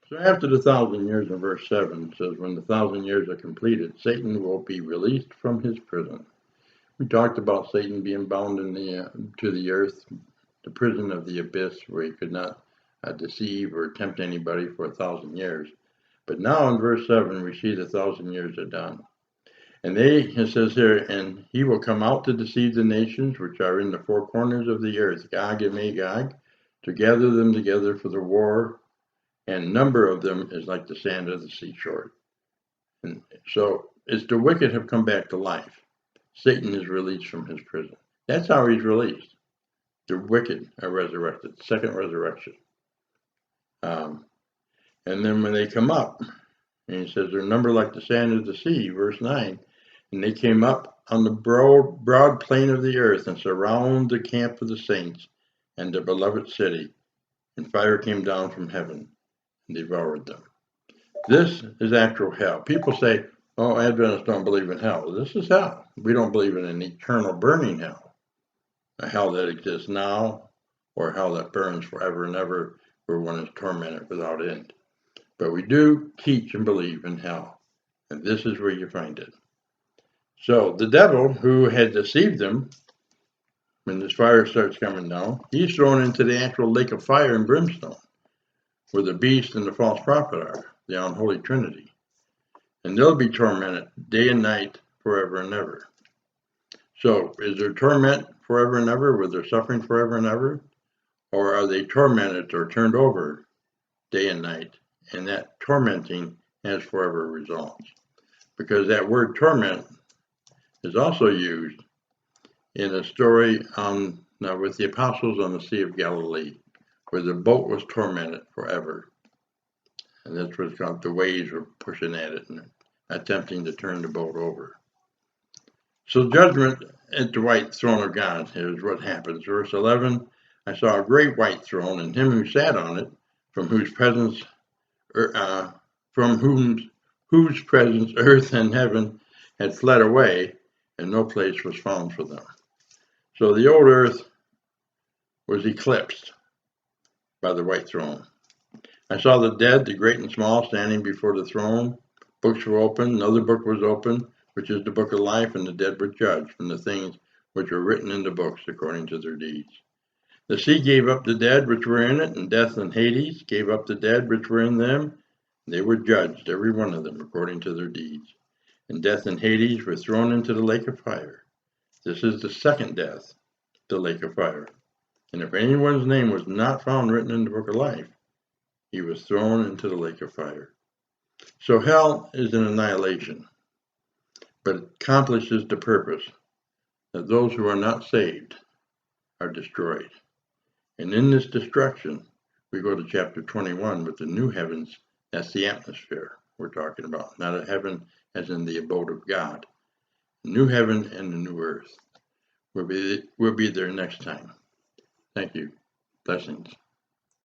So after the 1,000 years in verse 7 says, when the 1,000 years are completed, Satan will be released from his prison. We talked about Satan being bound to the earth, the prison of the abyss, where he could not deceive or tempt anybody for 1,000 years. But now in verse 7, we see the 1,000 years are done. And it says here, and he will come out to deceive the nations which are in the four corners of the earth, Gog and Magog, to gather them together for the war, and number of them is like the sand of the seashore. And so as the wicked have come back to life, Satan is released from his prison. That's how he's released. The wicked are resurrected, second resurrection. And then when they come up, and he says they're numbered like the sand of the sea, verse 9, and they came up on the broad plain of the earth and surround the camp of the saints and the beloved city, and fire came down from heaven and devoured them. This is actual hell. People say, oh, Adventists don't believe in hell. This is hell. We don't believe in an eternal burning hell, a hell that exists now, or hell that burns forever and ever, where one is tormented without end. But we do teach and believe in hell, and this is where you find it. So the devil, who had deceived them, when this fire starts coming down, he's thrown into the actual lake of fire and brimstone, where the beast and the false prophet are, the unholy trinity. And they'll be tormented day and night forever and ever. So is there torment forever and ever? Where they're suffering forever and ever? Or are they tormented or turned over day and night? And that tormenting has forever results. Because that word torment is also used in a story with the apostles on the Sea of Galilee, where the boat was tormented forever. And that's what's called, the waves were pushing at it and attempting to turn the boat over. So judgment at the white throne of God is what happens. Verse 11, I saw a great white throne, and him who sat on it, from whose presence earth and heaven had fled away, and no place was found for them. So the old earth was eclipsed by the white throne. I saw the dead, the great and small, standing before the throne. Books were opened. Another book was opened, which is the book of life, and the dead were judged from the things which were written in the books according to their deeds. The sea gave up the dead which were in it, and death and Hades gave up the dead which were in them. They were judged, every one of them, according to their deeds. And death and Hades were thrown into the lake of fire. This is the second death, the lake of fire. And if anyone's name was not found written in the book of life, he was thrown into the lake of fire. So hell is an annihilation, but it accomplishes the purpose that those who are not saved are destroyed. And in this destruction, we go to chapter 21 with the new heavens. That's the atmosphere we're talking about, not a heaven as in the abode of God. The new heaven and the new earth. We'll be there next time. Thank you. Blessings.